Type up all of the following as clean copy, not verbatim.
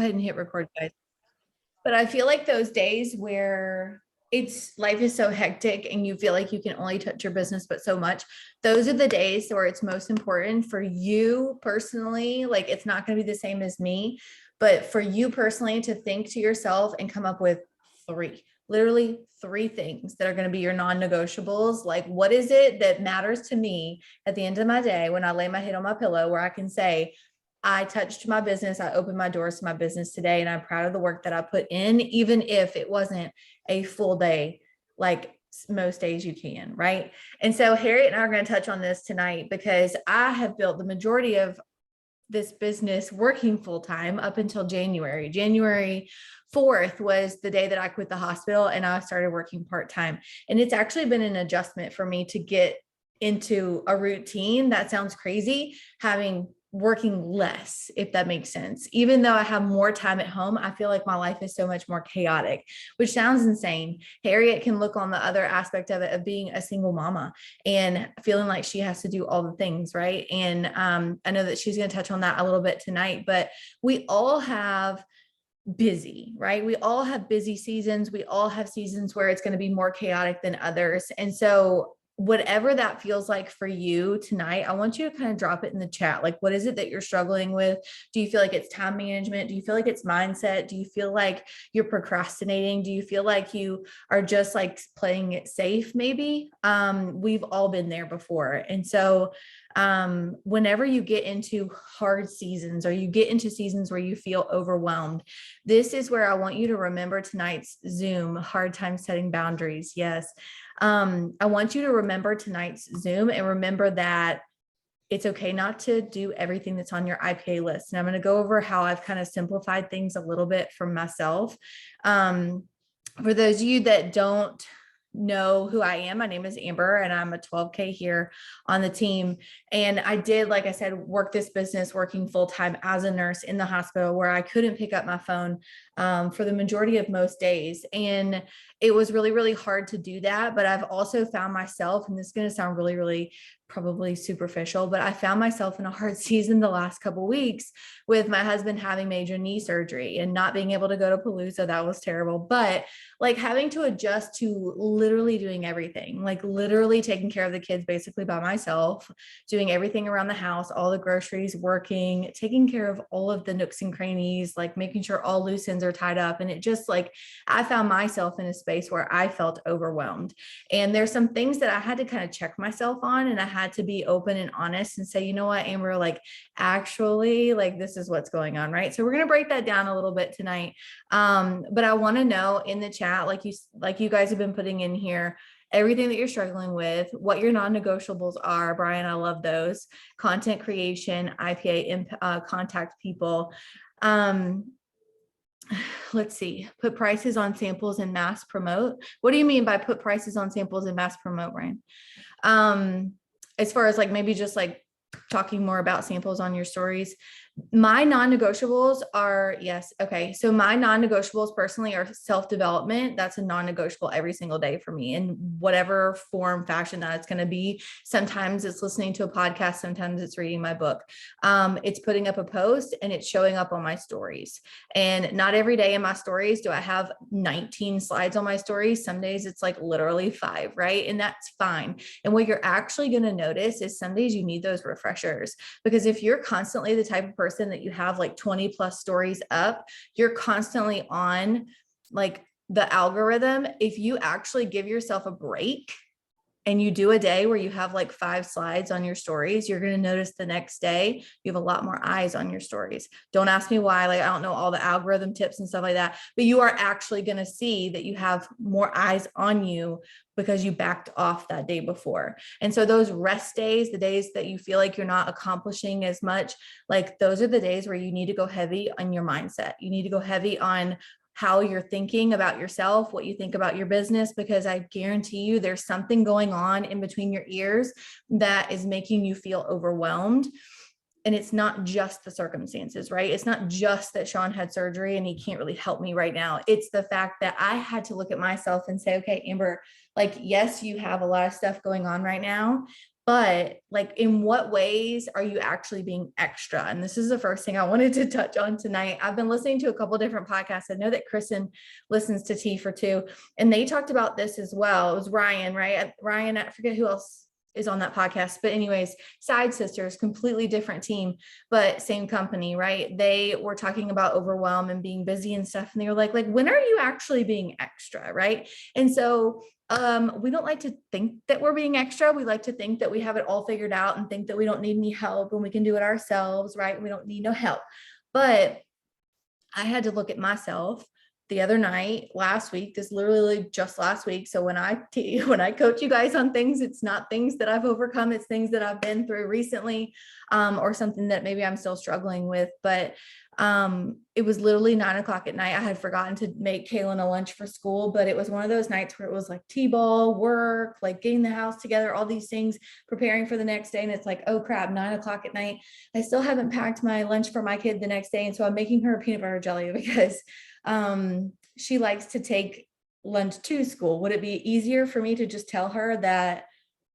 ahead and hit record, guys. But I feel like those days where life is so hectic and you feel like you can only touch your business but so much, those are the days where it's most important for you personally. Like, it's not going to be the same as me, but for you personally to think to yourself and come up with literally three things that are going to be your non-negotiables. Like, what is it that matters to me at the end of my day when I lay my head on my pillow, where I can say, I touched my business. I opened my doors to my business today, and I'm proud of the work that I put in, even if it wasn't a full day, like most days you can, right? And so Harriet and I are going to touch on this tonight because I have built the majority of this business working full time up until January. January 4th was the day that I quit the hospital and I started working part time. And it's actually been an adjustment for me to get into a routine. That sounds crazy, having working less, if that makes sense. Even though I have more time at home, I feel like my life is so much more chaotic, which sounds insane. Harriet can look on the other aspect of it, of being a single mama and feeling like she has to do all the things, right? And I know that she's going to touch on that a little bit tonight, but we all have busy, right? We all have busy seasons. We all have seasons where it's going to be more chaotic than others. And so whatever that feels like for you tonight, I want you to kind of drop it in the chat. Like, what is it that you're struggling with? Do you feel like it's time management? Do you feel like it's mindset? Do you feel like you're procrastinating? Do you feel like you are just like playing it safe? Maybe we've all been there before. And so whenever you get into hard seasons or you get into seasons where you feel overwhelmed, this is where I want you to remember tonight's Zoom, hard time setting boundaries. Yes. I want you to remember tonight's Zoom and remember that it's okay not to do everything that's on your IPA list. And I'm going to go over how I've kind of simplified things a little bit for myself. For those of you that don't know who I am, my name is Amber and I'm a 12K here on the team. And I did, like I said, work this business working full-time as a nurse in the hospital where I couldn't pick up my phone for the majority of most days. And it was really, really hard to do that. But I've also found myself, and this is going to sound really, really probably superficial, but I found myself in a hard season the last couple of weeks with my husband having major knee surgery and not being able to go to Palooza. That was terrible. But like having to adjust to literally doing everything, like literally taking care of the kids basically by myself, doing everything around the house, all the groceries, working, taking care of all of the nooks and crannies, like making sure all loose ends are tied up. And it just like, I found myself in a space where I felt overwhelmed. And there's some things that I had to kind of check myself on, and I had to be open and honest and say, you know what, Amber, like actually, like this is what's going on, right? So we're going to break that down a little bit tonight. But I want to know in the chat, like you guys have been putting in here, everything that you're struggling with, what your non-negotiables are. Brian, I love those. Content creation, IPA, contact people. Let's see, put prices on samples and mass promote. What do you mean by put prices on samples and mass promote, Brian? As far as like maybe just like talking more about samples on your stories. My non-negotiables are, yes. Okay. So my non-negotiables personally are self-development. That's a non-negotiable every single day for me in whatever form, fashion that it's going to be. Sometimes it's listening to a podcast. Sometimes it's reading my book. It's putting up a post and it's showing up on my stories. And not every day in my stories do I have 19 slides on my stories. Some days it's like literally 5, right? And that's fine. And what you're actually going to notice is some days you need those refreshers, because if you're constantly the type of person that you have like 20 plus stories up, you're constantly on like the algorithm. If you actually give yourself a break and you do a day where you have like 5 slides on your stories, you're going to notice the next day you have a lot more eyes on your stories. Don't ask me why, like I don't know all the algorithm tips and stuff like that, but you are actually going to see that you have more eyes on you because you backed off that day before. And so those rest days, the days that you feel like you're not accomplishing as much, like those are the days where you need to go heavy on your mindset. You need to go heavy on how you're thinking about yourself, what you think about your business, because I guarantee you there's something going on in between your ears that is making you feel overwhelmed. And it's not just the circumstances, right? It's not just that Sean had surgery and he can't really help me right now. It's the fact that I had to look at myself and say, okay, Amber, like, yes, you have a lot of stuff going on right now, But like, in what ways are you actually being extra? And this is the first thing I wanted to touch on tonight. I've been listening to a couple different podcasts. I know that Kristen listens to T for Two, and they talked about this as well. It was Ryan, right? Ryan, I forget who else is on that podcast, but anyways, Side Sisters, completely different team, but same company, right? They were talking about overwhelm and being busy and stuff. And they were like, when are you actually being extra? Right. And so we don't like to think that we're being extra. We like to think that we have it all figured out and think that we don't need any help and we can do it ourselves, right? We don't need no help. But I had to look at myself the other night, last week, this literally just last week. So when I coach you guys on things, it's not things that I've overcome, it's things that I've been through recently, or something that maybe I'm still struggling with. But it was literally 9 o'clock at night. I had forgotten to make Kaylin a lunch for school, but it was one of those nights where it was like T-ball, work, like getting the house together, all these things, preparing for the next day. And it's like, oh crap, 9 o'clock at night. I still haven't packed my lunch for my kid the next day. And so I'm making her a peanut butter jelly because she likes to take lunch to school. Would it be easier for me to just tell her that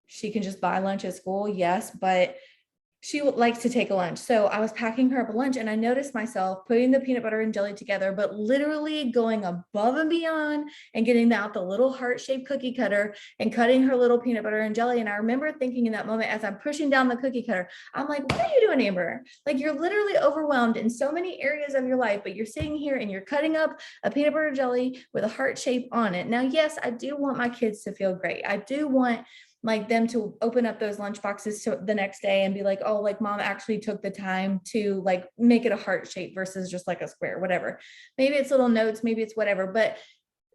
she can just buy lunch at school? Yes, but she likes to take a lunch. So I was packing her up a lunch and I noticed myself putting the peanut butter and jelly together, but literally going above and beyond and getting out the little heart-shaped cookie cutter and cutting her little peanut butter and jelly. And I remember thinking in that moment, as I'm pushing down the cookie cutter, I'm like, what are you doing, Amber? Like, you're literally overwhelmed in so many areas of your life, but you're sitting here and you're cutting up a peanut butter jelly with a heart shape on it. Now, yes, I do want my kids to feel great. I do want like them to open up those lunch boxes to the next day and be like, oh, like mom actually took the time to like make it a heart shape versus just like a square, whatever. Maybe it's little notes, maybe it's whatever. But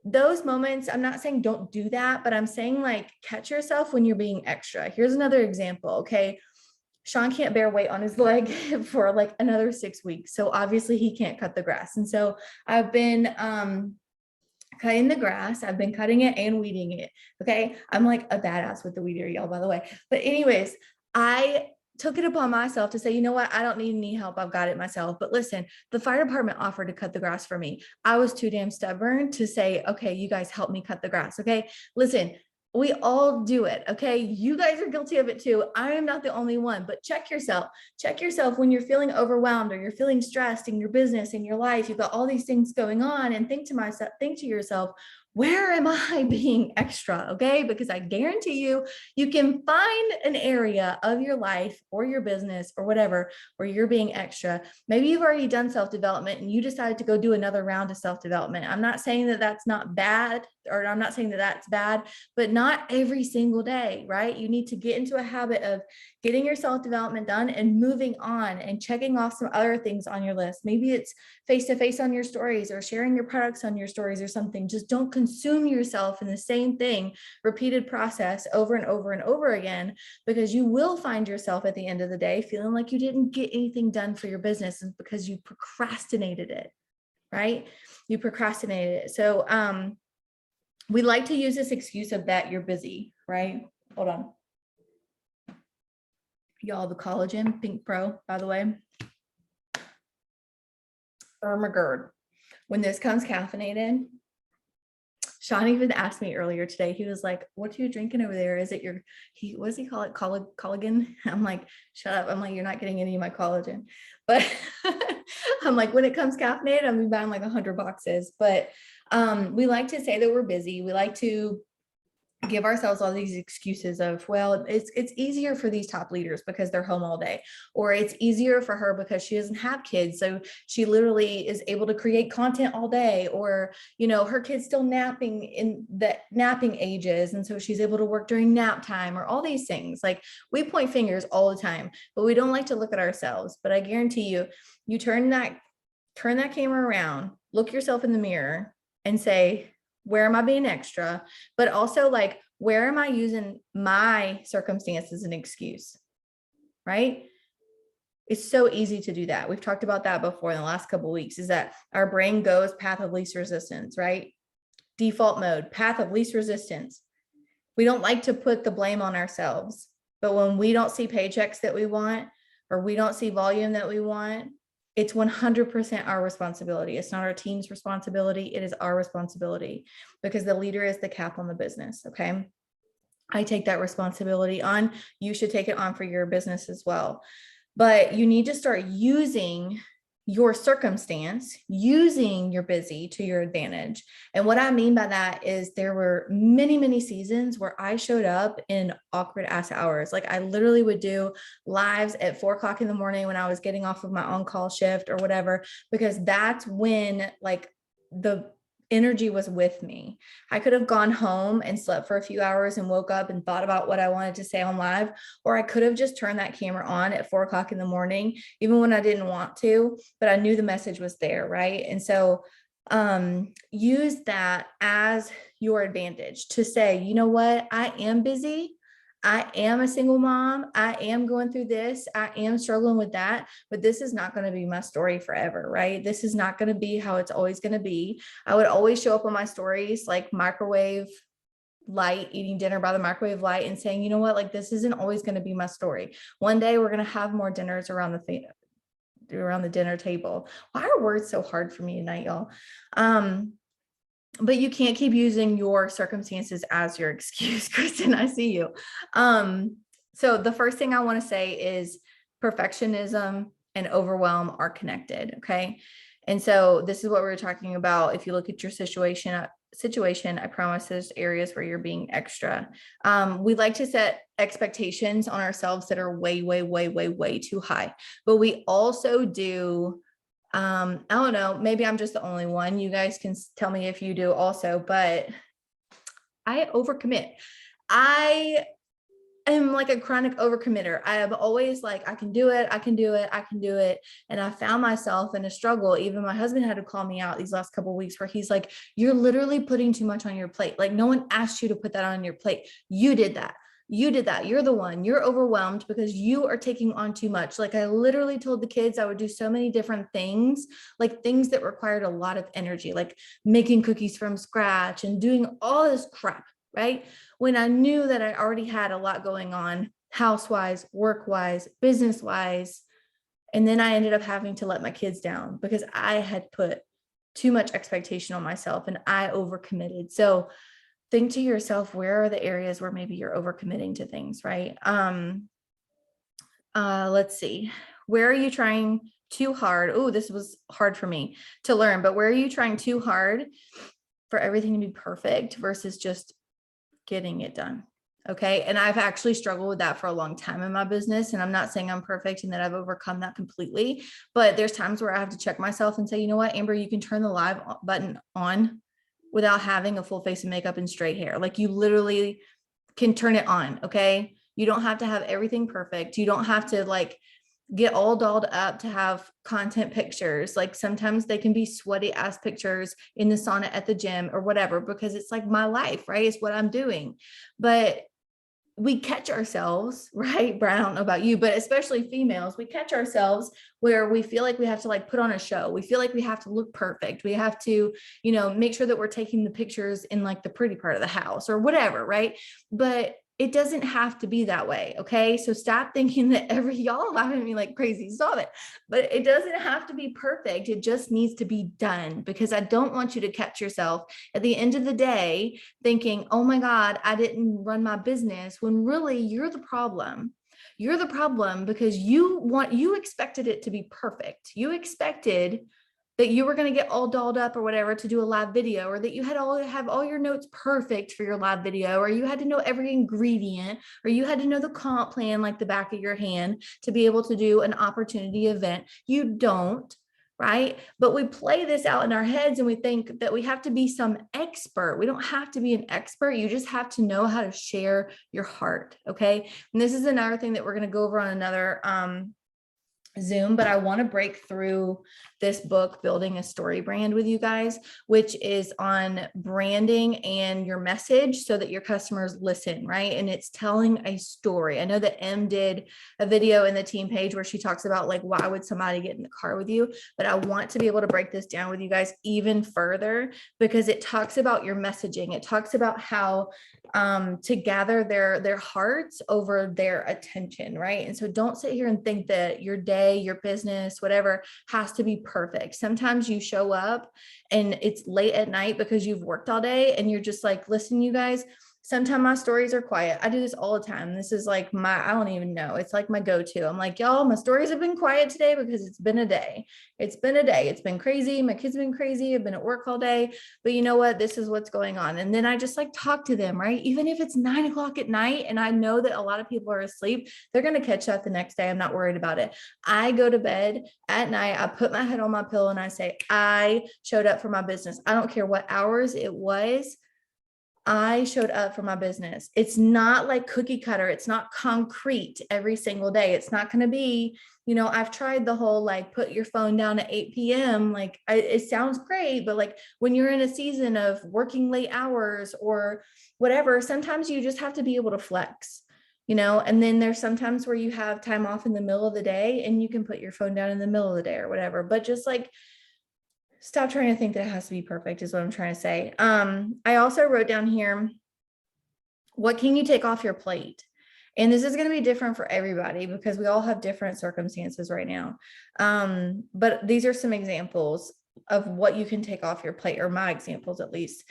those moments, I'm not saying don't do that, but I'm saying like catch yourself when you're being extra. Here's another example. Okay. Sean can't bear weight on his leg for like another 6 weeks. So obviously he can't cut the grass. And so I've been cutting the grass. I've been cutting it and weeding it. Okay. I'm like a badass with the weed eater, y'all, by the way. But anyways, I took it upon myself to say, you know what? I don't need any help. I've got it myself. But listen, the fire department offered to cut the grass for me. I was too damn stubborn to say, okay, you guys help me cut the grass. Okay. Listen, we all do it. Okay. You guys are guilty of it too. I am not the only one, but check yourself. Check yourself when you're feeling overwhelmed or you're feeling stressed in your business, in your life. You've got all these things going on, and think to yourself, where am I being extra? Okay. Because I guarantee you can find an area of your life or your business or whatever where you're being extra. Maybe you've already done self-development and you decided to go do another round of self-development. I'm not saying that that's not bad, or I'm not saying that that's bad, but not every single day, right? You need to get into a habit of getting your self-development done and moving on and checking off some other things on your list. Maybe it's face-to-face on your stories or sharing your products on your stories or something. Just don't consume yourself in the same thing, repeated process over and over and over again, because you will find yourself at the end of the day feeling like you didn't get anything done for your business because you procrastinated it, right? You procrastinated it. So we like to use this excuse of that you're busy, right? Hold on. Y'all, the collagen Pink Pro, by the way. Ermagerd. When this comes caffeinated, Sean even asked me earlier today, he was like, what are you drinking over there? Is it your, what does he call it? Collagen? I'm like, shut up. I'm like, you're not getting any of my collagen. But I'm like, when it comes caffeinated, I'm gonna be buying like 100 boxes. But we like to say that we're busy. We like to give ourselves all these excuses of, well, it's easier for these top leaders because they're home all day, or it's easier for her because she doesn't have kids, so she literally is able to create content all day, or her kid's still napping in the napping ages, and so she's able to work during nap time, or all these things. Like, we point fingers all the time, but we don't like to look at ourselves. But I guarantee you turn that camera around, look yourself in the mirror and say, where am I being extra? But also, like, where am I using my circumstance as an excuse, right? It's so easy to do that. We've talked about that before in the last couple of weeks, is that our brain goes path of least resistance, right? Default mode, path of least resistance. We don't like to put the blame on ourselves, but when we don't see paychecks that we want, or we don't see volume that we want, it's 100% our responsibility. It's not our team's responsibility. It is our responsibility, because the leader is the cap on the business. Okay. I take that responsibility on. You should take it on for your business as well. But you need to start using your circumstance, using your busy to your advantage. And what I mean by that is there were many, many seasons where I showed up in awkward ass hours. Like I literally would do lives at 4 o'clock in the morning when I was getting off of my on-call shift or whatever, because that's when like the energy was with me. I could have gone home and slept for a few hours and woke up and thought about what I wanted to say on live, or I could have just turned that camera on at 4 o'clock in the morning, even when I didn't want to, but I knew the message was there. Right. And so use that as your advantage to say, you know what, I am busy. I am a single mom. I am going through this. I am struggling with that, but this is not going to be my story forever, right? This is not going to be how it's always going to be. I would always show up on my stories like microwave light, eating dinner by the microwave light and saying, you know what, like this isn't always going to be my story. One day we're going to have more dinners around the dinner table. Why are words so hard for me tonight, y'all? But you can't keep using your circumstances as your excuse. Kristen, I see you. So the first thing I want to say is perfectionism and overwhelm are connected. Okay. And so this is what we were talking about. If you look at your situation, I promise there's areas where you're being extra. We like to set expectations on ourselves that are way, way, way, way, way too high. But we also do, I don't know, maybe I'm just the only one. You guys can tell me if you do also, but I overcommit. I am like a chronic overcommitter. I am always like, I can do it. I can do it. I can do it. And I found myself in a struggle. Even my husband had to call me out these last couple of weeks where he's like, you're literally putting too much on your plate. Like no one asked you to put that on your plate. You did that. You did that. You're the one. You're overwhelmed because you are taking on too much. Like I literally told the kids I would do so many different things, like things that required a lot of energy, like making cookies from scratch and doing all this crap, right? When I knew that I already had a lot going on, house-wise, work-wise, business-wise. And then I ended up having to let my kids down because I had put too much expectation on myself and I overcommitted. So think to yourself, where are the areas where maybe you're overcommitting to things, right? Let's see. Where are you trying too hard? Oh, this was hard for me to learn, but where are you trying too hard for everything to be perfect versus just getting it done? Okay. And I've actually struggled with that for a long time in my business. And I'm not saying I'm perfect and that I've overcome that completely, but there's times where I have to check myself and say, you know what, Amber, you can turn the live button on without having a full face of makeup and straight hair. Like you literally can turn it on. Okay. You don't have to have everything perfect. You don't have to like get all dolled up to have content pictures. Like sometimes they can be sweaty ass pictures in the sauna at the gym or whatever, because it's like my life, right? It's what I'm doing. But we catch ourselves, right? Brad, I don't know about you, but especially females, we catch ourselves where we feel like we have to like put on a show. We feel like we have to look perfect. We have to, you know, make sure that we're taking the pictures in like the pretty part of the house or whatever, right? But it doesn't have to be that way. Okay. So stop thinking that y'all laughing at me like crazy. Stop it. But it doesn't have to be perfect. It just needs to be done, because I don't want you to catch yourself at the end of the day thinking, oh my God, I didn't run my business, when really you're the problem. You're the problem because you expected it to be perfect. You expected that you were going to get all dolled up or whatever to do a live video, or that you had have all your notes perfect for your live video, or you had to know every ingredient, or you had to know the comp plan like the back of your hand to be able to do an opportunity event. You don't, right? But we play this out in our heads and we think that we have to be some expert. We don't have to be an expert. You just have to know how to share your heart. Okay. And this is another thing that we're going to go over on another Zoom, but I want to break through this book, Building a Story Brand, with you guys, which is on branding and your message so that your customers listen, right? And it's telling a story. I know that Em did a video in the team page where she talks about like, why would somebody get in the car with you? But I want to be able to break this down with you guys even further, because it talks about your messaging. It talks about how to gather their hearts over their attention, right? And so don't sit here and think that your day, your business, whatever, has to be perfect. Sometimes you show up and it's late at night because you've worked all day and you're just like, listen, you guys, Sometimes my stories are quiet. I do this all the time. This is like I don't even know. It's like my go-to. I'm like, y'all, my stories have been quiet today because it's been a day. It's been a day. It's been crazy. My kids have been crazy. I've been at work all day, but you know what? This is what's going on. And then I just like talk to them, right? Even if it's 9 o'clock at night and I know that a lot of people are asleep, they're going to catch that the next day. I'm not worried about it. I go to bed at night. I put my head on my pillow and I say, I showed up for my business. I don't care what hours it was. I showed up for my business. It's not like cookie cutter. It's not concrete every single day. It's not going to be, I've tried the whole like put your phone down at 8 p.m. Like it sounds great, but like when you're in a season of working late hours or whatever, sometimes you just have to be able to flex, and then there's sometimes where you have time off in the middle of the day and you can put your phone down in the middle of the day or whatever, but just like stop trying to think that it has to be perfect is what I'm trying to say. I also wrote down here, what can you take off your plate? And this is going to be different for everybody because we all have different circumstances right now. But these are some examples of what you can take off your plate, or my examples at least.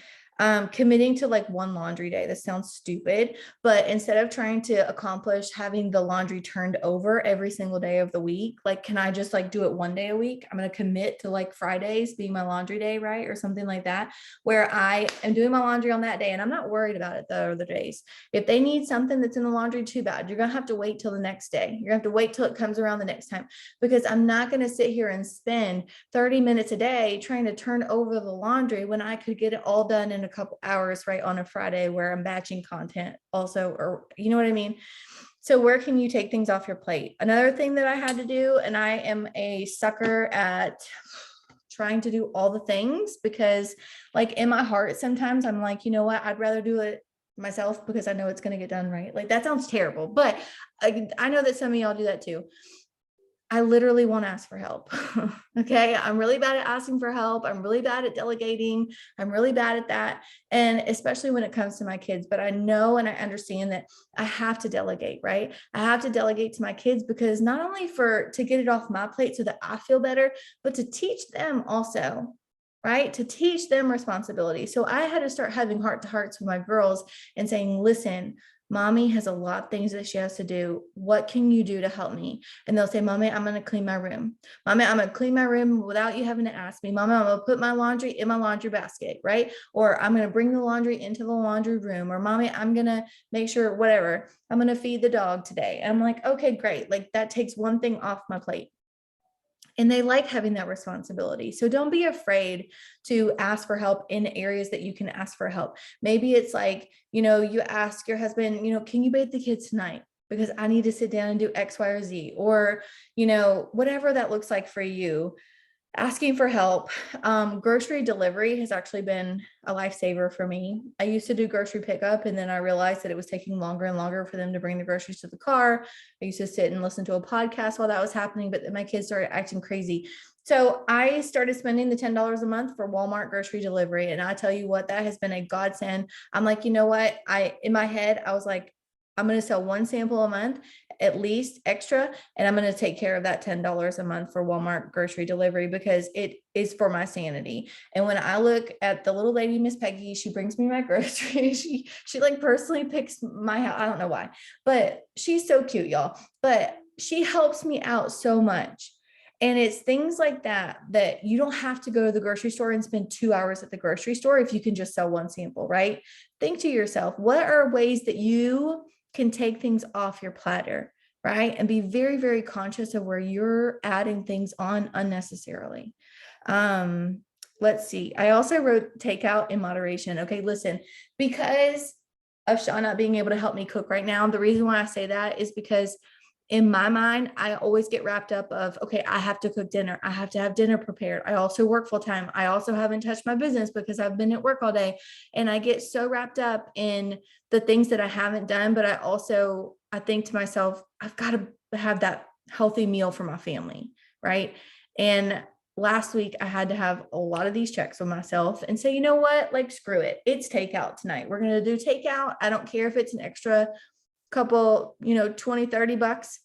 Committing to like one laundry day. This sounds stupid, but instead of trying to accomplish having the laundry turned over every single day of the week, like, can I just like do it one day a week? I'm going to commit to like Fridays being my laundry day, right? Or something like that, where I am doing my laundry on that day and I'm not worried about it the other days. If they need something that's in the laundry, too bad. You're going to have to wait till the next day. You're going to have to wait till it comes around the next time, because I'm not going to sit here and spend 30 minutes a day trying to turn over the laundry when I could get it all done in a couple hours, right, on a Friday where I'm batching content also, or you know what I mean? So where can you take things off your plate? Another thing that I had to do, and I am a sucker at trying to do all the things, because like in my heart, sometimes I'm like, you know what, I'd rather do it myself because I know it's going to get done right. Like that sounds terrible, but I know that some of y'all do that too. I literally won't ask for help. Okay. I'm really bad at asking for help. I'm really bad at delegating. I'm really bad at that. And especially when it comes to my kids, but I know, and I understand that I have to delegate, right? I have to delegate to my kids, because not only to get it off my plate so that I feel better, but to teach them also, right? To teach them responsibility. So I had to start having heart to hearts with my girls and saying, listen, Mommy has a lot of things that she has to do. What can you do to help me? And they'll say, Mommy, I'm going to clean my room. Mommy, I'm going to clean my room without you having to ask me. Mommy, I'm going to put my laundry in my laundry basket, right? Or I'm going to bring the laundry into the laundry room. Or Mommy, I'm going to make sure, whatever, I'm going to feed the dog today. And I'm like, okay, great. Like that takes one thing off my plate. And they like having that responsibility. So don't be afraid to ask for help in areas that you can ask for help. Maybe it's like, you ask your husband, can you bathe the kids tonight? Because I need to sit down and do X, Y, or Z, or, whatever that looks like for you. Asking for help. Grocery delivery has actually been a lifesaver for me. I used to do grocery pickup, and then I realized that it was taking longer and longer for them to bring the groceries to the car. I used to sit and listen to a podcast while that was happening, but then my kids started acting crazy. So I started spending the $10 a month for Walmart grocery delivery. And I tell you what, that has been a godsend. I'm like, you know what? In my head, I was like, I'm going to sell one sample a month, at least extra. And I'm going to take care of that $10 a month for Walmart grocery delivery, because it is for my sanity. And when I look at the little lady, Miss Peggy, she brings me my groceries. She like personally picks my house. I don't know why, but she's so cute, y'all. But she helps me out so much. And it's things like that you don't have to go to the grocery store and spend 2 hours at the grocery store if you can just sell one sample, right? Think to yourself, what are ways that you can take things off your platter, right? And be very, very conscious of where you're adding things on unnecessarily. Let's see. I also wrote takeout in moderation. Okay, listen, because of Sean not being able to help me cook right now, the reason why I say that is because in my mind, I always get wrapped up of, okay, I have to cook dinner. I have to have dinner prepared. I also work full time. I also haven't touched my business because I've been at work all day. And I get so wrapped up in the things that I haven't done. But I think to myself, I've got to have that healthy meal for my family. Right. And last week I had to have a lot of these checks with myself and say, you know what, like, screw it. It's takeout tonight. We're going to do takeout. I don't care if it's an extra couple, $20, $30.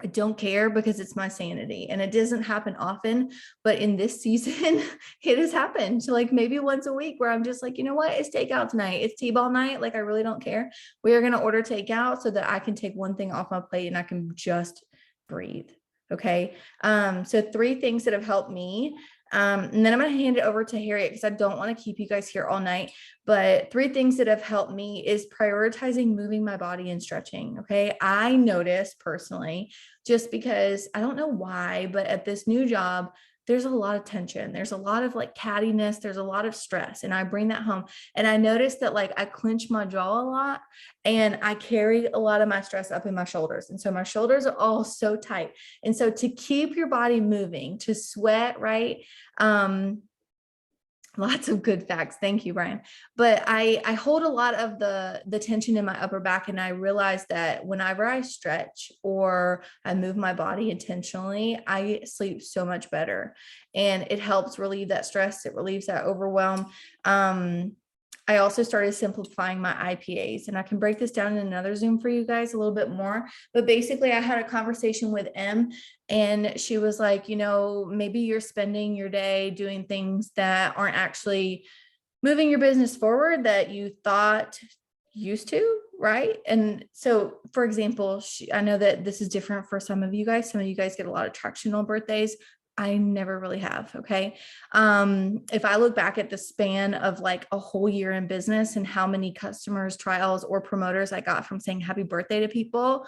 I don't care because it's my sanity, and it doesn't happen often, but in this season it has happened. So like maybe once a week where I'm just like, you know what, it's takeout tonight. It's T-ball night. Like I really don't care. We are going to order takeout so that I can take one thing off my plate and I can just breathe. Okay. So 3 things that have helped me. And then I'm going to hand it over to Harriet because I don't want to keep you guys here all night. But 3 things that have helped me is prioritizing moving my body and stretching. Okay. I noticed personally, just because I don't know why, but at this new job, there's a lot of tension. There's a lot of like cattiness. There's a lot of stress. And I bring that home. And I noticed that like I clench my jaw a lot and I carry a lot of my stress up in my shoulders. And so my shoulders are all so tight. And so to keep your body moving, to sweat, right? Lots of good facts. Thank you, Brian. But I hold a lot of the tension in my upper back. And I realized that whenever I stretch or I move my body intentionally, I sleep so much better. And it helps relieve that stress. It relieves that overwhelm. I also started simplifying my IPAs, and I can break this down in another Zoom for you guys a little bit more. But basically I had a conversation with M, and she was like, you know, maybe you're spending your day doing things that aren't actually moving your business forward that you thought used to, right? And so, for example, I know that this is different for some of you guys. Some of you guys get a lot of traction on birthdays. I never really have. Okay. If I look back at the span of like a whole year in business and how many customers, trials, or promoters I got from saying happy birthday to people,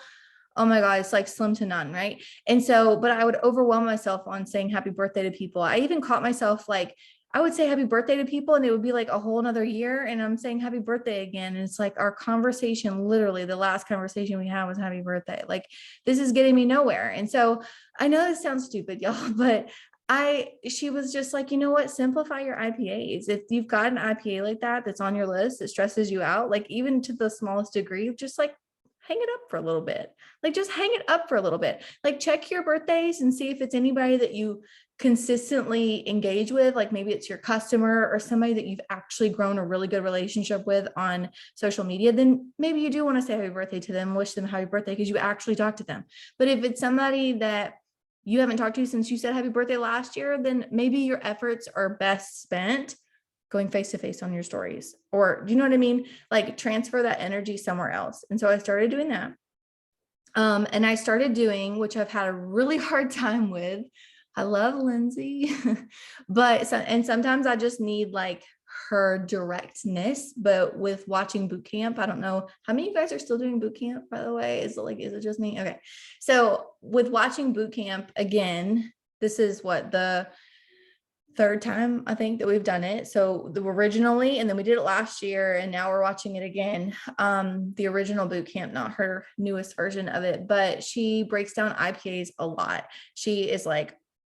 oh my God, it's like slim to none. Right. And so, but I would overwhelm myself on saying happy birthday to people. I even caught myself like, I would say happy birthday to people and it would be like a whole nother year. And I'm saying happy birthday again. And it's like our conversation, literally the last conversation we had was happy birthday. Like this is getting me nowhere. And so I know this sounds stupid, y'all, but she was just like, you know what, simplify your IPAs. If you've got an IPA like that, that's on your list, that stresses you out, like even to the smallest degree, just like hang it up for a little bit. Like just hang it up for a little bit. Like check your birthdays and see if it's anybody that you consistently engage with, like maybe it's your customer or somebody that you've actually grown a really good relationship with on social media, then maybe you do want to say happy birthday to them, wish them happy birthday because you actually talked to them. But if it's somebody that you haven't talked to since you said happy birthday last year, then maybe your efforts are best spent going face to face on your stories, or do you know what I mean? Like transfer that energy somewhere else. And so I started doing that. And I started doing, which I've had a really hard time with. I love Lindsay, but and sometimes I just need like her directness. But with watching boot camp, I don't know how many of you guys are still doing boot camp, by the way. Is it just me? Okay. So with watching boot camp again, this is what the 3rd time I think that we've done it. So originally, and then we did it last year, and now we're watching it again. The original boot camp, not her newest version of it, but she breaks down IPAs a lot. She is like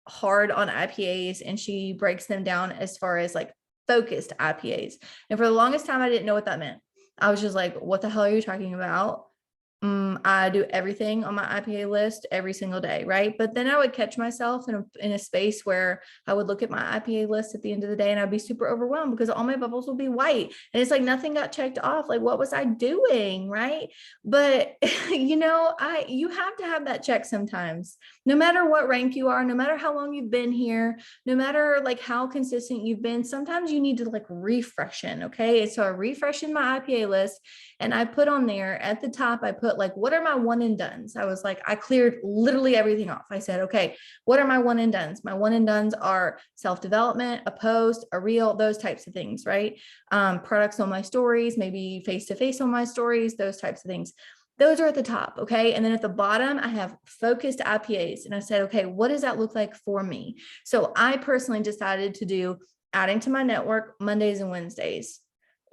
hard on IPAs, and she breaks them down as far as like focused IPAs. And for the longest time, I didn't know what that meant. I was just like, what the hell are you talking about? I do everything on my IPA list every single day, right? But then I would catch myself in a space where I would look at my IPA list at the end of the day and I'd be super overwhelmed because all my bubbles will be white. And it's like nothing got checked off. Like, what was I doing? Right. But you know, you have to have that check sometimes, no matter what rank you are, no matter how long you've been here, no matter like how consistent you've been, sometimes you need to like refreshen. Okay. And so I refreshed my IPA list, and I put on there at the top, I put like, what are my one and dones? I was like, I cleared literally everything off. I said, okay, what are my one and dones? My one and dones are self-development, a post, a reel, those types of things, right? Products on my stories, maybe face-to-face on my stories, those types of things. Those are at the top. Okay. And then at the bottom, I have focused IPAs. And I said, okay, what does that look like for me? So I personally decided to do adding to my network Mondays and Wednesdays.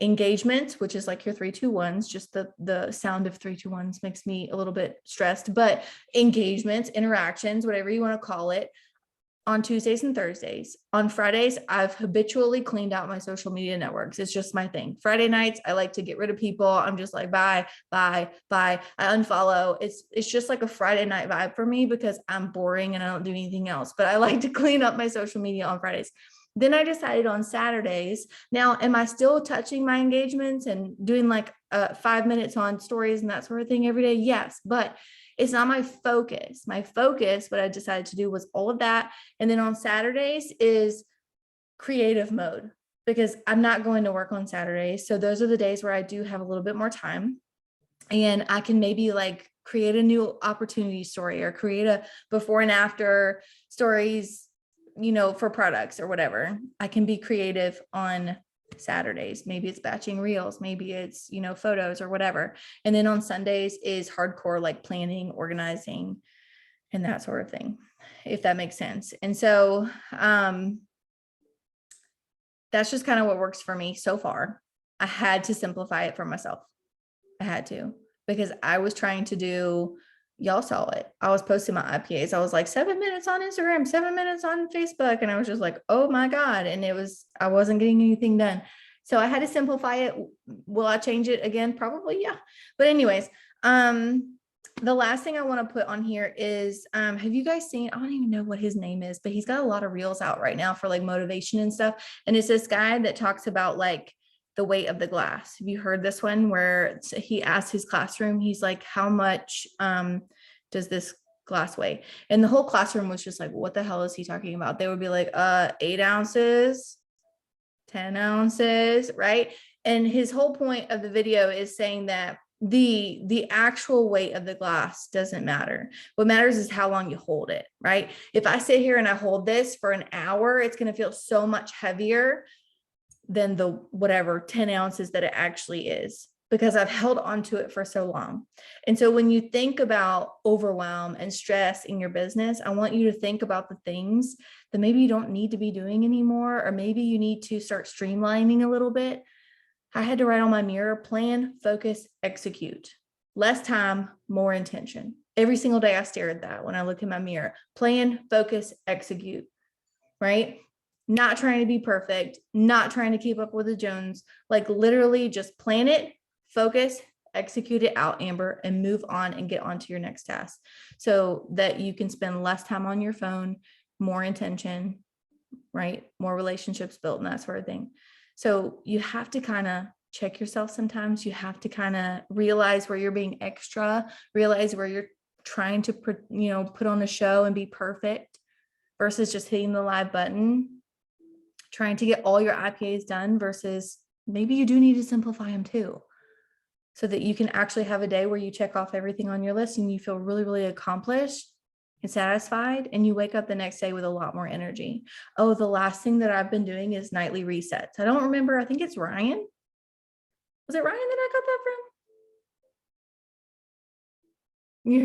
Engagement, which is like your 3-2-1s, just the sound of 3-2-1s makes me a little bit stressed, but engagements, interactions, whatever you want to call it, on Tuesdays and Thursdays. On Fridays, I've habitually cleaned out my social media networks. It's just my thing. Friday nights, I like to get rid of people. I'm just like, bye, bye, bye. I unfollow. It's just like a Friday night vibe for me because I'm boring and I don't do anything else, but I like to clean up my social media on Fridays. Then I decided on Saturdays. Now, am I still touching my engagements and doing like 5 minutes on stories and that sort of thing every day? Yes. But It's not my focus. My focus, what I decided to do was all of that. And then on Saturdays is creative mode, because I'm not going to work on Saturdays. So those are the days where I do have a little bit more time, and I can maybe like create a new opportunity story or create a before and after stories, for products or whatever. I can be creative on Saturdays. Maybe it's batching reels, maybe it's, photos or whatever. And then on Sundays is hardcore, like planning, organizing, and that sort of thing, if that makes sense. And so, that's just kind of what works for me so far. I had to simplify it for myself. I had to, because I was trying to do, y'all saw it. I was posting my IPAs. I was like 7 minutes on Instagram, 7 minutes on Facebook. And I was just like, oh my God. And I wasn't getting anything done. So I had to simplify it. Will I change it again? Probably, yeah. But anyways, the last thing I want to put on here is, have you guys seen, I don't even know what his name is, but he's got a lot of reels out right now for like motivation and stuff. And it's this guy that talks about like the weight of the glass. Have you heard this one where he asked his classroom, he's like, how much does this glass weigh? And the whole classroom was just like, what the hell is he talking about? They would be like, 8 ounces, 10 ounces, right? And his whole point of the video is saying that the actual weight of the glass doesn't matter. What matters is how long you hold it, right? If I sit here and I hold this for an hour, it's going to feel so much heavier than the whatever 10 ounces that it actually is, because I've held onto it for so long. And so when you think about overwhelm and stress in your business, I want you to think about the things that maybe you don't need to be doing anymore, or maybe you need to start streamlining a little bit. I had to write on my mirror, plan, focus, execute. Less time, more intention. Every single day I stare at that when I look in my mirror. Plan, focus, execute, right? Not trying to be perfect, not trying to keep up with the Jones, like literally just plan it, focus, execute it out, Amber, and move on and get on to your next task so that you can spend less time on your phone, more intention, right? More relationships built and that sort of thing. So you have to kind of check yourself sometimes. You have to kind of realize where you're being extra, realize where you're trying to, put on a show and be perfect versus just hitting the live button, trying to get all your IPAs done versus maybe you do need to simplify them too, so that you can actually have a day where you check off everything on your list and you feel really, really accomplished and satisfied, and you wake up the next day with a lot more energy. Oh, the last thing that I've been doing is nightly resets. I don't remember. I think it's Ryan. Was it Ryan that I got that from?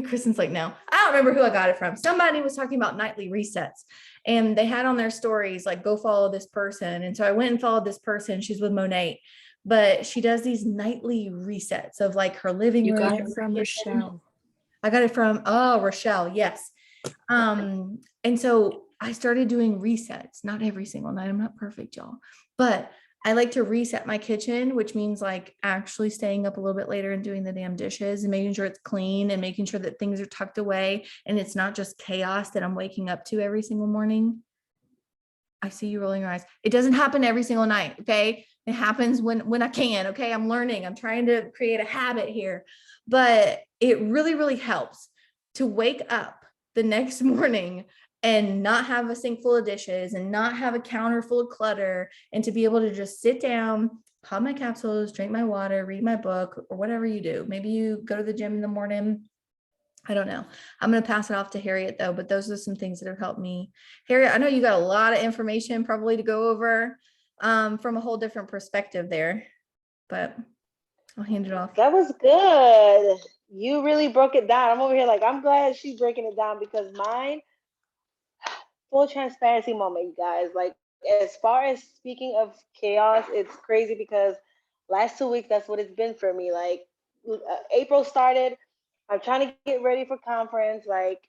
Kristen's like, no, I don't remember who I got it from. Somebody was talking about nightly resets, and they had on their stories, like, go follow this person. And so I went and followed this person. She's with Monet, but she does these nightly resets of like her living room. You got it from Rochelle. I got it from, Rochelle. Yes. And so I started doing resets, not every single night. I'm not perfect, y'all, but I like to reset my kitchen, which means like actually staying up a little bit later and doing the damn dishes and making sure it's clean and making sure that things are tucked away. And it's not just chaos that I'm waking up to every single morning. I see you rolling your eyes. It doesn't happen every single night. Okay. It happens when I can. Okay. I'm learning. I'm trying to create a habit here, but it really, really helps to wake up the next morning and not have a sink full of dishes and not have a counter full of clutter, and to be able to just sit down, pop my capsules, drink my water, read my book, or whatever you do. Maybe you go to the gym in the morning. I don't know. I'm going to pass it off to Harriet though, but those are some things that have helped me. Harriet, I know you got a lot of information probably to go over from a whole different perspective there, but I'll hand it off. That was good. You really broke it down. I'm over here like, I'm glad she's breaking it down, because mine, full transparency moment, you guys. Like, as far as speaking of chaos, it's crazy because last 2 weeks, that's what it's been for me. Like, April started, I'm trying to get ready for conference, like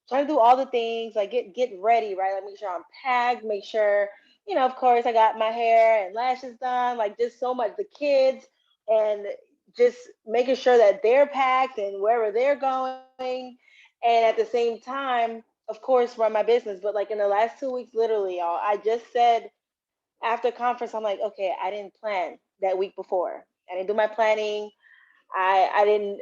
trying to do all the things, like get ready, right? Like make sure I'm packed, make sure, of course I got my hair and lashes done, like just so much, the kids, and just making sure that they're packed and wherever they're going. And at the same time, of course, run my business. But like in the last 2 weeks, literally, y'all, I just said after conference, I'm like, okay, I didn't plan that week before. I didn't do my planning. I didn't,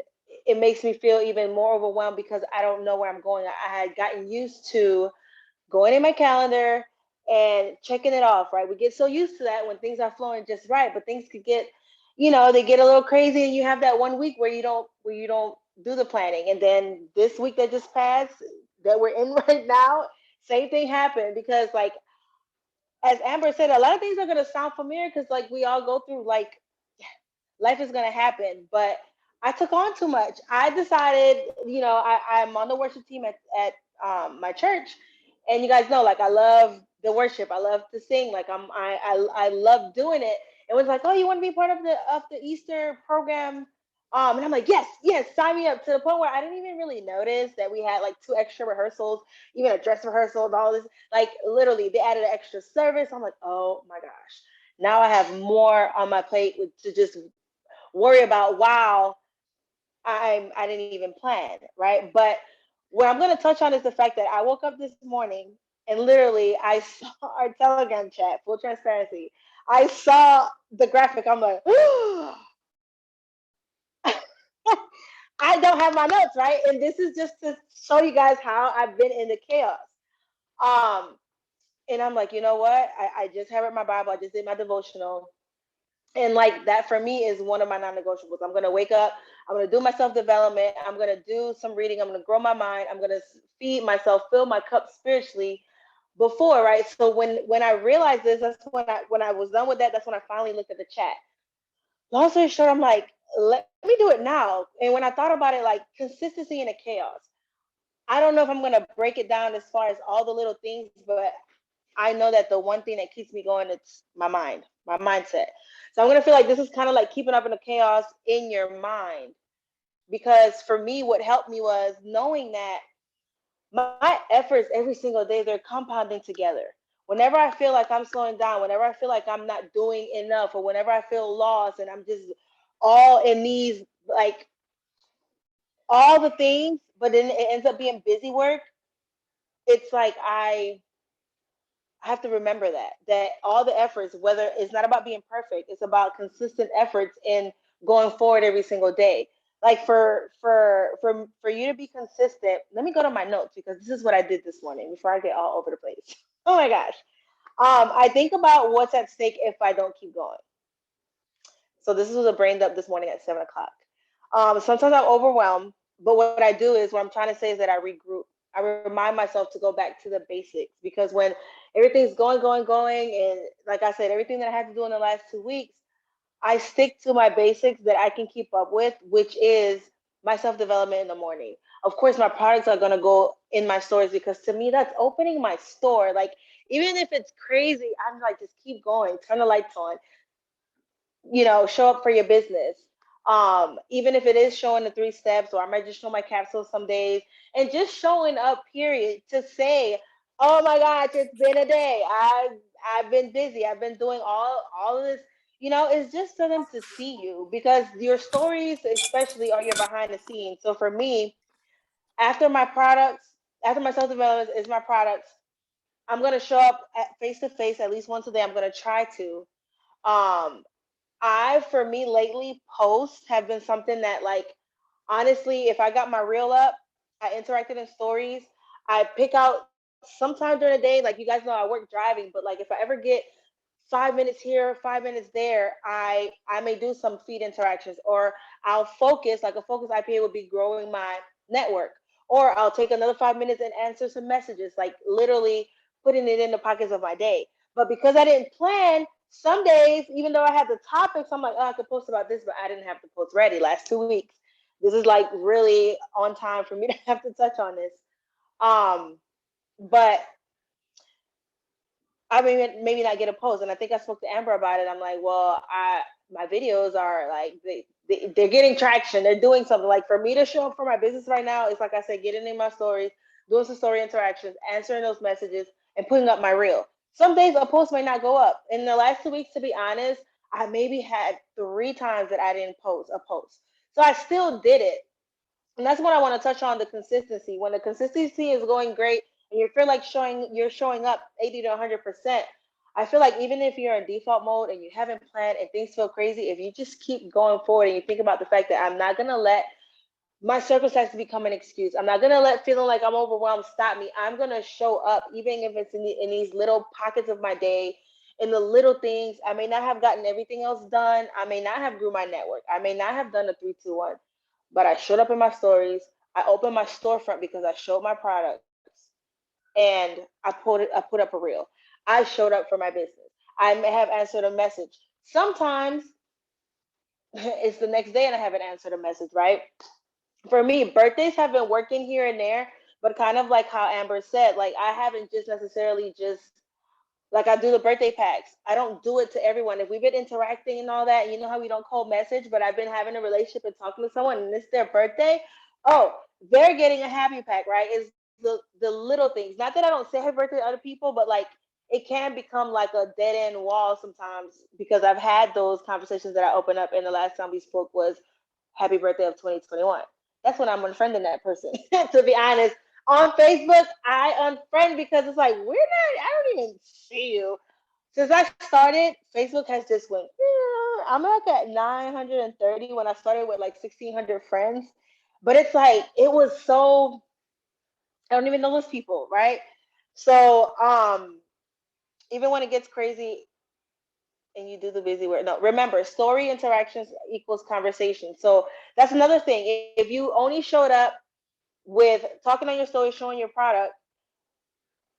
it makes me feel even more overwhelmed because I don't know where I'm going. I had gotten used to going in my calendar and checking it off, right? We get so used to that when things are flowing just right, but things could get, they get a little crazy, and you have that one week where you don't do the planning. And then this week that just passed, that we're in right now, same thing happened, because like as Amber said, a lot of things are gonna sound familiar because like we all go through, like, life is gonna happen. But I took on too much. I decided, I'm on the worship team at my church, and you guys know, like, I love the worship. I love to sing. Like, I love doing it. It was like, oh, you want to be part of the Easter program? And I'm like, yes, yes, sign me up. To the point where I didn't even really notice that we had like 2 extra rehearsals, even a dress rehearsal, and all this. Like, literally, they added an extra service. I'm like, oh my gosh, now I have more on my plate to just worry about. Wow, I didn't even plan, right? But what I'm going to touch on is the fact that I woke up this morning and literally I saw our Telegram chat. Full transparency, I saw the graphic. I'm like, I don't have my notes, right? And this is just to show you guys how I've been in the chaos. Um, and I'm like, you know what? I just have read my Bible. I just did my devotional. And like that for me is one of my non-negotiables. I'm gonna wake up, I'm gonna do my self-development, I'm gonna do some reading, I'm gonna grow my mind, I'm gonna feed myself, fill my cup spiritually before, right? So when I realized this, that's when I was done with that, that's when I finally looked at the chat. Long story short, I'm like, let me do it now. And when I thought about it, like, consistency in a chaos. I don't know if I'm gonna break it down as far as all the little things, but I know that the one thing that keeps me going, it's my mind, my mindset. So I'm gonna feel like this is kind of like keeping up in the chaos in your mind. Because for me, what helped me was knowing that my efforts every single day, they're compounding together. Whenever I feel like I'm slowing down, whenever I feel like I'm not doing enough, or whenever I feel lost and I'm just all in these, like, all the things, but then it ends up being busy work, it's like I have to remember that all the efforts, whether it's not about being perfect, it's about consistent efforts in going forward every single day. Like for you to be consistent, let me go to my notes because this is what I did this morning before I get all over the place. Oh my gosh. I think about what's at stake if I don't keep going. So this was a brain dump this morning at 7 o'clock. Sometimes I'm overwhelmed, but what I do is, what I'm trying to say is that I regroup. I remind myself to go back to the basics, because when everything's going, and like I said, everything that I had to do in the last 2 weeks, I stick to my basics that I can keep up with, which is my self development in the morning. Of course, my products are gonna go in my stores, because to me, that's opening my store. Like, even if it's crazy, I'm like, just keep going, turn the lights on, show up for your business. Even if it is showing the 3 steps, or I might just show my capsules some days, and just showing up, period, to say, oh my gosh, it's been a day. I've been busy. I've been doing all of this. It's just for them to see you, because your stories, especially, are your behind the scenes. So for me, after my products, after my self development is my products, I'm gonna show up at face to face at least once a day. I'm gonna try to. Um, for me lately, posts have been something that, like, honestly, if I got my reel up, I interacted in stories. I pick out sometime during the day, like, you guys know I work driving, but like, if I ever get 5 minutes here, 5 minutes there, I may do some feed interactions, or I'll focus, like a focus IPA would be growing my network, or I'll take another 5 minutes and answer some messages, like literally putting it in the pockets of my day. But because I didn't plan, some days, even though I had the topics, I'm like, oh, I could post about this, but I didn't have the post ready last 2 weeks. This is like really on time for me to have to touch on this. But I mean, maybe not get a post. And I think I spoke to Amber about it. I'm like, well, my videos are like, they're getting traction. They're doing something. Like, for me to show up for my business right now, it's like I said, getting in my stories, doing some story interactions, answering those messages, and putting up my reel. Some days a post might not go up. In the last 2 weeks, to be honest, I maybe had 3 times that I didn't post a post. So I still did it. And that's what I want to touch on, the consistency. When the consistency is going great and you feel like you're showing up 80 to 100%, I feel like even if you're in default mode and you haven't planned and things feel crazy, if you just keep going forward and you think about the fact that I'm not going to let my circumstance become an excuse. I'm not gonna let feeling like I'm overwhelmed stop me. I'm gonna show up, even if it's in these little pockets of my day, in the little things. I may not have gotten everything else done. I may not have grew my network. I may not have done a 3-2-1, but I showed up in my stories. I opened my storefront because I showed my products, and I put up a reel. I showed up for my business. I may have answered a message. Sometimes it's the next day and I haven't answered a message, right? For me, birthdays have been working here and there, but kind of like how Amber said, like I haven't just necessarily just like I do the birthday packs. I don't do it to everyone. If we've been interacting and all that, you know how we don't cold message, but I've been having a relationship and talking to someone and it's their birthday. Oh, they're getting a happy pack, right? It's the little things. Not that I don't say happy birthday to other people, but like it can become like a dead end wall sometimes because I've had those conversations that I opened up and the last time we spoke was happy birthday of 2021. That's when I'm unfriending that person, to be honest. On Facebook, I unfriend because it's like, we're not, I don't even see you. Since I started, Facebook has just went, I'm like at 930 when I started with like 1,600 friends. But it's like, it was so, I don't even know those people, right? So, even when it gets crazy, and you do the busy work. No, remember, story interactions equals conversation. So that's another thing. If you only showed up with talking on your story, showing your product,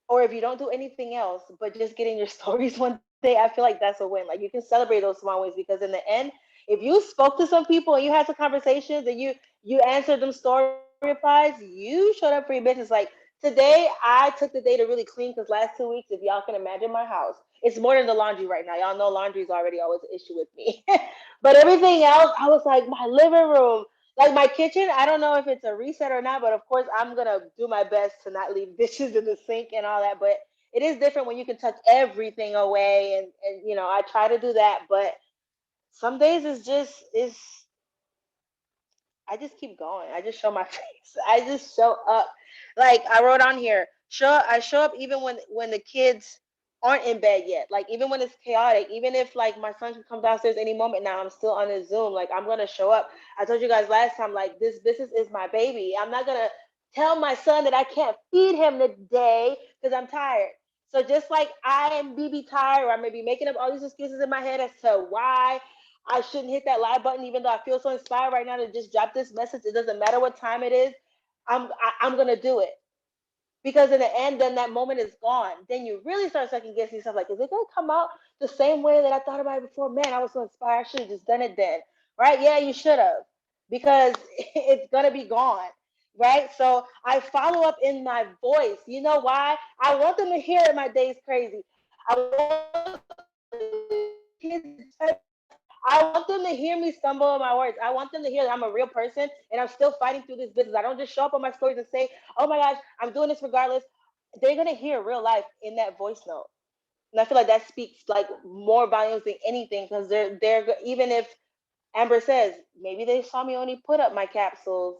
or if you don't do anything else but just getting your stories one day, I feel like that's a win. Like you can celebrate those small wins because in the end, if you spoke to some people and you had some conversations and you answered them story replies, you showed up for your business. Like today, I took the day to really clean because last 2 weeks, if y'all can imagine my house, it's more than the laundry right now. Y'all know laundry is already always an issue with me. But everything else, I was like, my living room, like my kitchen, I don't know if it's a reset or not, but of course I'm gonna do my best to not leave dishes in the sink and all that. But it is different when you can tuck everything away and you know, I try to do that, but some days it's I just keep going. I just show my face. I just show up. Like I wrote on here, I show up even when the kids aren't in bed yet. Like even when it's chaotic, even if like my son can come downstairs any moment now, I'm still on his Zoom. Like I'm gonna show up. I told you guys last time, like this business is my baby. I'm not gonna tell my son that I can't feed him today because I'm tired. So just like I am BB tired, or I may be making up all these excuses in my head as to why I shouldn't hit that live button, even though I feel so inspired right now to just drop this message. It doesn't matter what time it is. I'm gonna do it because in the end, then that moment is gone. Then you really start second guessing yourself, like, is it gonna come out the same way that I thought about it before? Man, I was so inspired. I should have just done it then, right? Yeah, you should have, because it's gonna be gone, right? So I follow up in my voice. You know why? I want them to hear my day's crazy. I want kids. I want them to hear me stumble on my words. I want them to hear that I'm a real person and I'm still fighting through this business. I don't just show up on my stories and say, "Oh my gosh, I'm doing this regardless." They're gonna hear real life in that voice note, and I feel like that speaks like more volumes than anything because they're even if Amber says maybe they saw me only put up my capsules,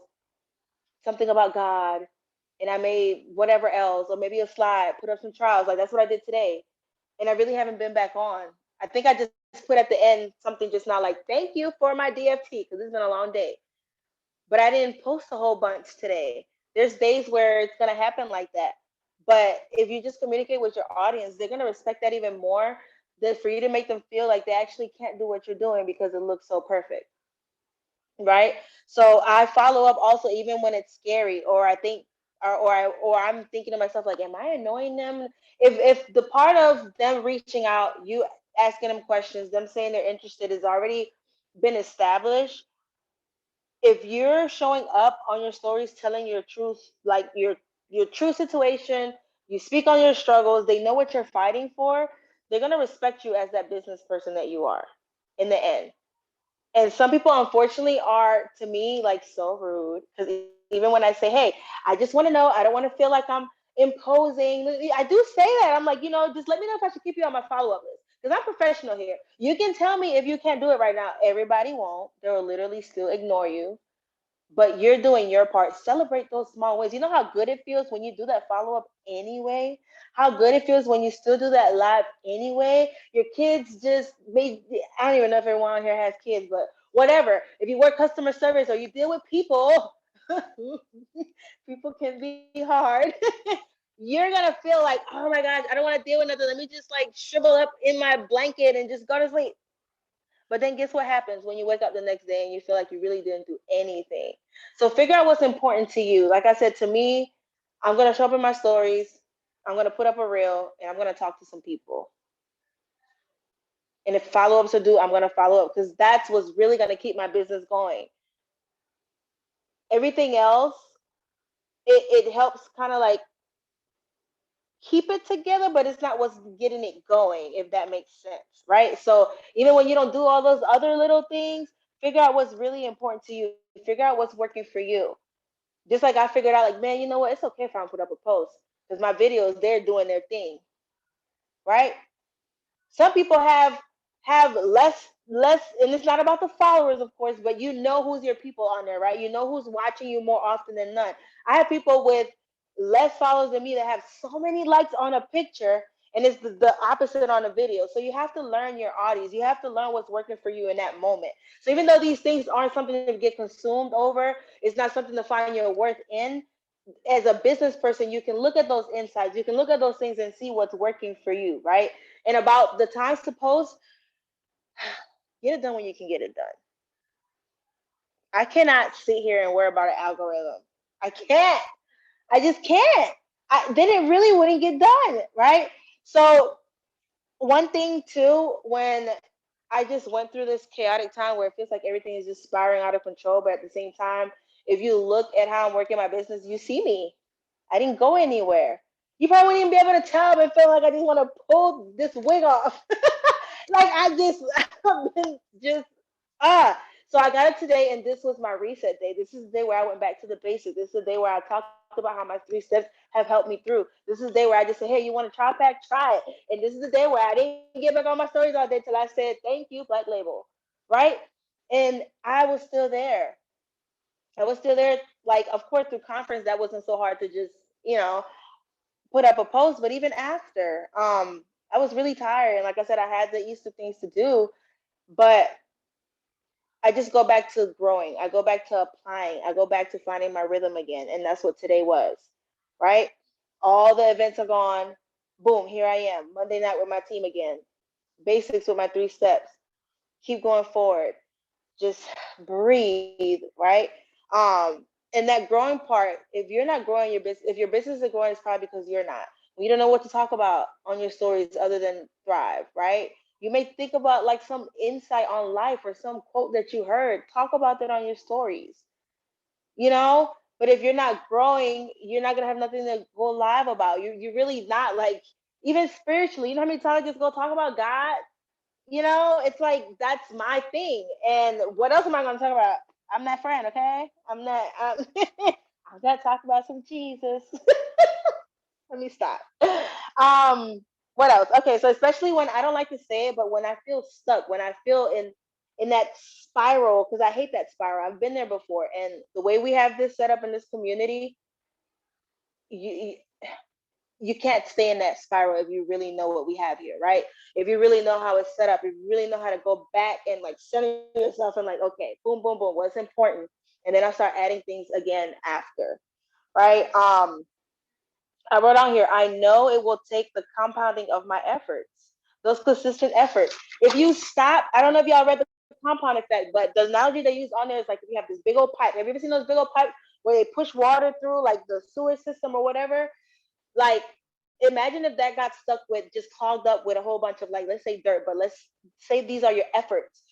something about God, and I made whatever else, or maybe a slide, put up some trials. Like that's what I did today, and I really haven't been back on. I think I just put at the end something just now like, thank you for my DFT, because it's been a long day. But I didn't post a whole bunch today. There's days where it's going to happen like that. But if you just communicate with your audience, they're going to respect that even more than for you to make them feel like they actually can't do what you're doing because it looks so perfect. Right? So I follow up also even when it's scary, or I think or I'm thinking to myself like, am I annoying them? If the part of them reaching out, you asking them questions, them saying they're interested is already been established, if you're showing up on your stories telling your truth, like your true situation, you speak on your struggles, they know what you're fighting for, they're going to respect you as that business person that you are in the end. And some people unfortunately are to me like so rude because even when I say, hey, I just want to know, I don't want to feel like I'm imposing, I do say that. I'm like, just let me know if I should keep you on my follow-up list because I'm professional here. You can tell me if you can't do it right now. Everybody won't. They will literally still ignore you, but you're doing your part. Celebrate those small wins. You know how good it feels when you do that follow up anyway? How good it feels when you still do that live anyway? Your kids just made, I don't even know if everyone here has kids, but whatever. If you work customer service or you deal with people, People can be hard. You're gonna feel like, oh my gosh, I don't want to deal with nothing. Let me just like shrivel up in my blanket and just go to sleep. But then guess what happens when you wake up the next day and you feel like you really didn't do anything? So figure out what's important to you. Like I said, to me, I'm gonna show up in my stories, I'm gonna put up a reel, and I'm gonna talk to some people. And if follow-ups are due, I'm gonna follow up because that's what's really gonna keep my business going. Everything else, it helps kind of like keep it together, but it's not what's getting it going, if that makes sense, right? So even when you don't do all those other little things, figure out what's really important to you, figure out what's working for you. Just like I figured out, like, man, you know what? It's okay if I don't put up a post because my videos, they're doing their thing, right? Some people have less, and it's not about the followers, of course, but you know who's your people on there, right? You know who's watching you more often than none. I have people with less followers than me that have so many likes on a picture, and it's the opposite on a video. So you have to learn your audience. You have to learn what's working for you in that moment. So even though these things aren't something to get consumed over, it's not something to find your worth in. As a business person, you can look at those insights, you can look at those things and see what's working for you, right? And about the times to post, get it done when you can get it done. I cannot sit here and worry about an algorithm. I can't. I just can't. Then it really wouldn't get done, right? So one thing too, when I just went through this chaotic time where it feels like everything is just spiraling out of control, but at the same time, if you look at how I'm working my business, you see me. I didn't go anywhere. You probably wouldn't even be able to tell, but feel like I just want to pull this wig off. Like I just, I've been just ah. So I got it today, and this was my reset day. This is the day where I went back to the basics. This is the day where I talked about how my 3 steps have helped me through. This is the day where I just said, "Hey, you want to try pack? Try it." And this is the day where I didn't get back on my stories all day till I said, "Thank you, Black Label," right? And I was still there. I was still there. Like, of course, through conference, that wasn't so hard to just, you know, put up a post. But even after, I was really tired, and like I said, I had the Easter things to do, but I just go back to growing. I go back to applying. I go back to finding my rhythm again. And that's what today was, right? All the events are gone. Boom, here I am. Monday night with my team again. Basics with my 3 steps. Keep going forward. Just breathe, right? And that growing part, if you're not growing your business, if your business is growing, it's probably because you're not. You don't know what to talk about on your stories other than thrive, right? You may think about like some insight on life or some quote that you heard. Talk about that on your stories, you know? But if you're not growing, you're not gonna have nothing to go live about. You're really not like, even spiritually, you know how many times I just go talk about God? You know, it's like that's my thing. And what else am I gonna talk about? I'm that friend, okay? I'm not I gotta talk about some Jesus. Let me stop. What else? Okay, so especially when I don't like to say it, but when I feel stuck, when I feel in that spiral, because I hate that spiral. I've been there before, and the way we have this set up in this community, you you can't stay in that spiral if you really know what we have here, right? If you really know how it's set up, if you really know how to go back and like center yourself and like, okay, boom, boom, boom, what's important, and then I'll start adding things again after, right? I wrote on here, I know it will take the compounding of my efforts, those consistent efforts. If you stop, I don't know if y'all read the compound effect, but the analogy they use on there is like if you have this big old pipe. Have you ever seen those big old pipes where they push water through, like the sewer system or whatever? Like, imagine if that got stuck with just clogged up with a whole bunch of, like, let's say dirt, but let's say these are your efforts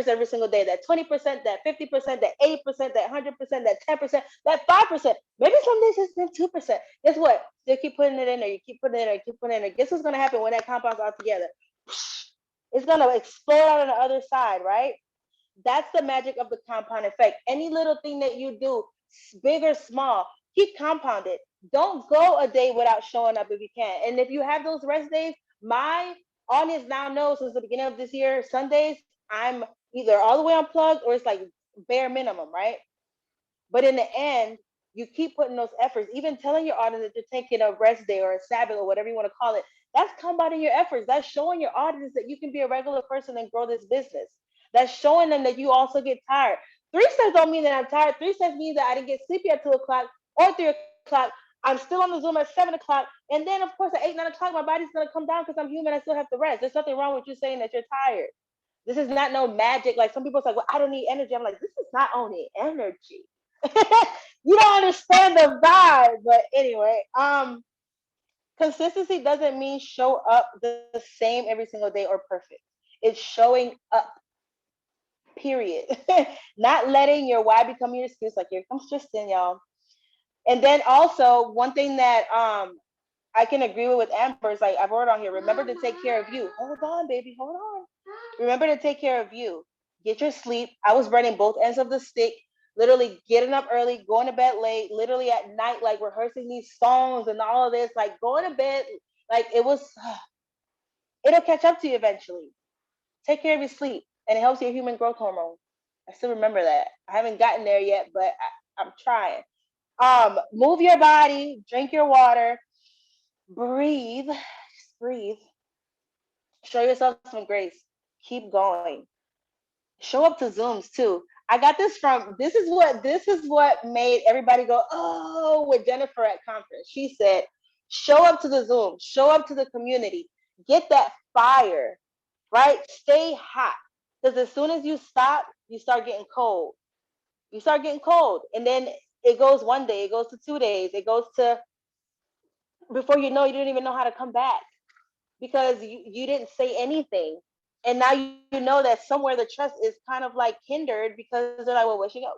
every single day, that 20%, that 50%, that 80%, that 100%, that 10%, that 5%, maybe some days it's been 2%. Guess what? Still keep putting it in there, you keep putting it in there, you keep putting it in there. Guess what's going to happen when that compounds all together? It's going to explode out on the other side, right? That's the magic of the compound effect. Any little thing that you do, big or small, keep compounded. Don't go a day without showing up if you can. And if you have those rest days, my audience now knows since the beginning of this year, Sundays, I'm either all the way unplugged or it's like bare minimum, right? But in the end, you keep putting those efforts, even telling your audience that you're taking a rest day or a Sabbath or whatever you want to call it. That's combining your efforts. That's showing your audience that you can be a regular person and grow this business. That's showing them that you also get tired. 3 steps don't mean that I'm tired. 3 steps means that I didn't get sleepy at 2 o'clock or 3 o'clock. I'm still on the Zoom at 7 o'clock. And then, of course, at 8, 9 o'clock, my body's going to come down because I'm human. I still have to rest. There's nothing wrong with you saying that you're tired. This is not no magic. Like some people say, well, I don't need energy. I'm like, this is not only energy. You don't understand the vibe. But anyway, consistency doesn't mean show up the same every single day or perfect. It's showing up, period. Not letting your why become your excuse. Like, here comes Tristan, y'all. And then also one thing that I can agree with Amber is like, I've wrote on here, remember to take care of you. Hold on, baby, hold on. Remember to take care of you. Get your sleep. I was burning both ends of the stick, literally getting up early, going to bed late, literally at night, like rehearsing these songs and all of this, like going to bed, like it was, it'll catch up to you eventually. Take care of your sleep, and it helps your human growth hormone. I still remember that. I haven't gotten there yet, but I'm trying. Move your body, drink your water, breathe, just breathe. Show yourself some grace. Keep going. Show up to Zooms too. I got this from this is what made everybody go, oh, with Jennifer at conference. She said, show up to the Zoom, show up to the community, get that fire, right? Stay hot. Because as soon as you stop, you start getting cold. You start getting cold. And then it goes one day, it goes to 2 days, it goes to before you know, you didn't even know how to come back because you didn't say anything. And now you know that somewhere the trust is kind of like hindered because they're like, well, where'd she go?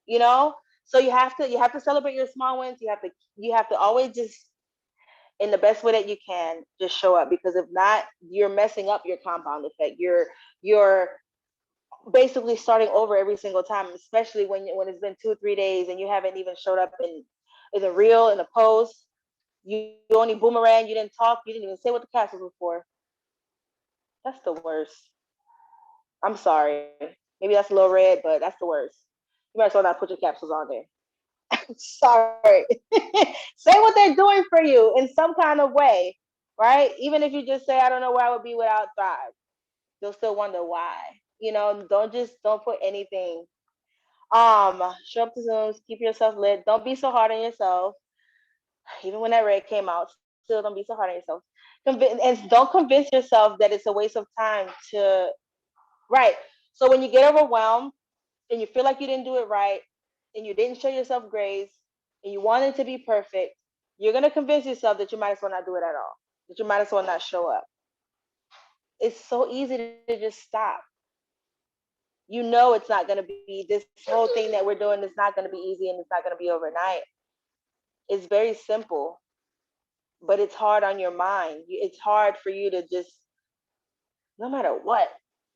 You know? So you have to celebrate your small wins. You have to always just in the best way that you can just show up, because if not, you're messing up your compound effect. You're basically starting over every single time, especially when it's been 2 or 3 days and you haven't even showed up in the reel, in the post. You only boomerang, you didn't talk, you didn't even say what the cast was for. That's the worst. I'm sorry. Maybe that's a little red, but that's the worst. You might as well not put your capsules on there. Sorry. Say what they're doing for you in some kind of way, right? Even if you just say, I don't know where I would be without Thrive, they'll still wonder why. You know, don't put anything. Show up to Zooms, keep yourself lit. Don't be so hard on yourself. Even when that red came out, still don't be so hard on yourself. And don't convince yourself that it's a waste of time to, right. So when you get overwhelmed and you feel like you didn't do it right and you didn't show yourself grace and you want it to be perfect, you're going to convince yourself that you might as well not do it at all, that you might as well not show up. It's so easy to just stop. You know, it's not going to be, this whole thing that we're doing is not going to be easy and it's not going to be overnight. It's very simple, but it's hard on your mind. It's hard for you to just, no matter what,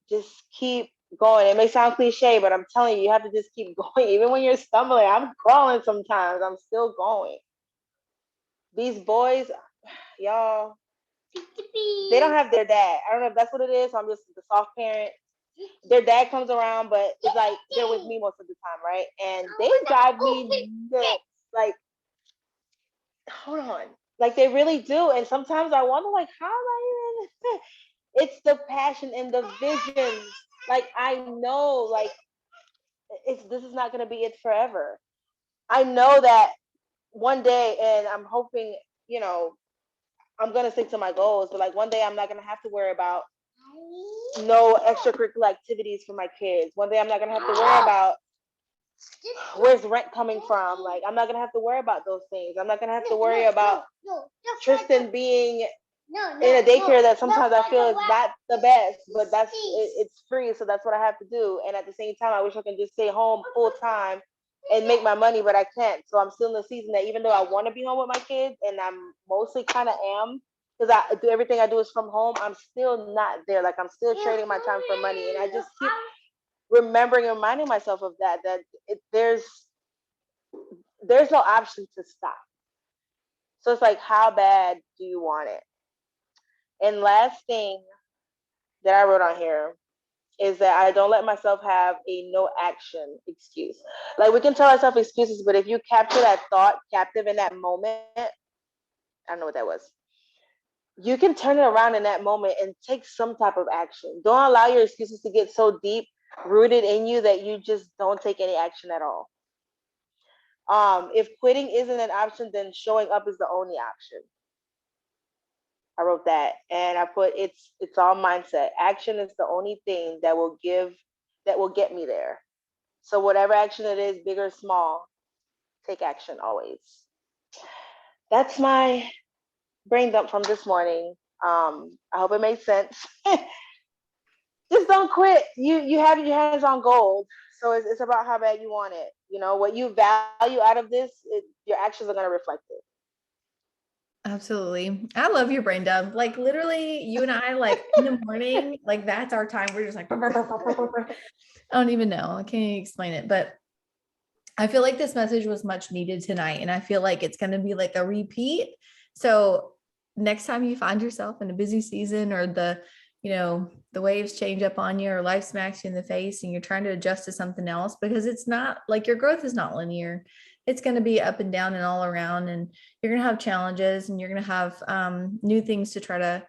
just keep going. It may sound cliche, but I'm telling you, you have to just keep going. Even when you're stumbling, I'm crawling sometimes, I'm still going. These boys, y'all, they don't have their dad. I don't know if that's what it is. So I'm just the soft parent. Their dad comes around, but it's like they're with me most of the time, right? And they drive me nuts. Like, hold on. Like they really do. And sometimes I wonder, like, how am I even? It's the passion and the vision. Like, I know, like, this is not going to be it forever. I know that one day, and I'm hoping, you know, I'm going to stick to my goals, but like one day I'm not going to have to worry about no extracurricular activities for my kids. One day I'm not going to have to worry about where's rent coming from. Like, I'm not going to have to worry about those things. I'm not going to have to worry about Tristan being in a daycare that sometimes I feel is not the best, but it's free, so that's what I have to do. And at the same time, I wish I could just stay home full time and make my money, but I can't. So I'm still in the season that even though I want to be home with my kids, and I'm mostly kind of am, because I do everything I do is from home, I'm still not there. Like, I'm still trading my time for money, and I just keep remembering and reminding myself of that there's no option to stop. So it's like, how bad do you want it? And last thing that I wrote on here is that I don't let myself have a no action excuse. Like, we can tell ourselves excuses, but if you capture that thought captive in that moment, I don't know what that was. You can turn it around in that moment and take some type of action. Don't allow your excuses to get so deep rooted in you that you just don't take any action at all. If quitting isn't an option, then showing up is the only option. I wrote that, and I put it's all mindset. Action is the only thing that will get me there. So whatever action it is, big or small, take action always. That's my brain dump from this morning. I hope it makes sense. Just don't quit. You have your hands on gold, so it's about how bad you want it. You know what you value out of this, your actions are going to reflect it. Absolutely. I love your brain dump. Like literally you and I, like in the morning, like that's our time. We're just like, I don't even know. I can't even explain it, but I feel like this message was much needed tonight. And I feel like it's going to be like a repeat. So next time you find yourself in a busy season, or the waves change up on you, or life smacks you in the face and you're trying to adjust to something else, because it's not like your growth is not linear. It's going to be up and down and all around, and you're going to have challenges, and you're going to have new things to try to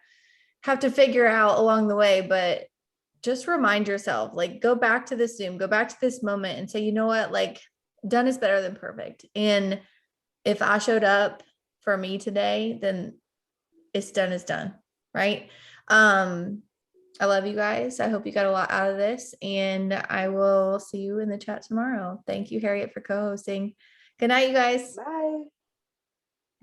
have to figure out along the way. But just remind yourself, like, go back to this Zoom, go back to this moment and say, you know what, like, done is better than perfect. And if I showed up for me today, then it's done is done. Right. I love you guys. I hope you got a lot out of this, and I will see you in the chat tomorrow. Thank you, Harriet, for co-hosting. Good night, you guys. Bye.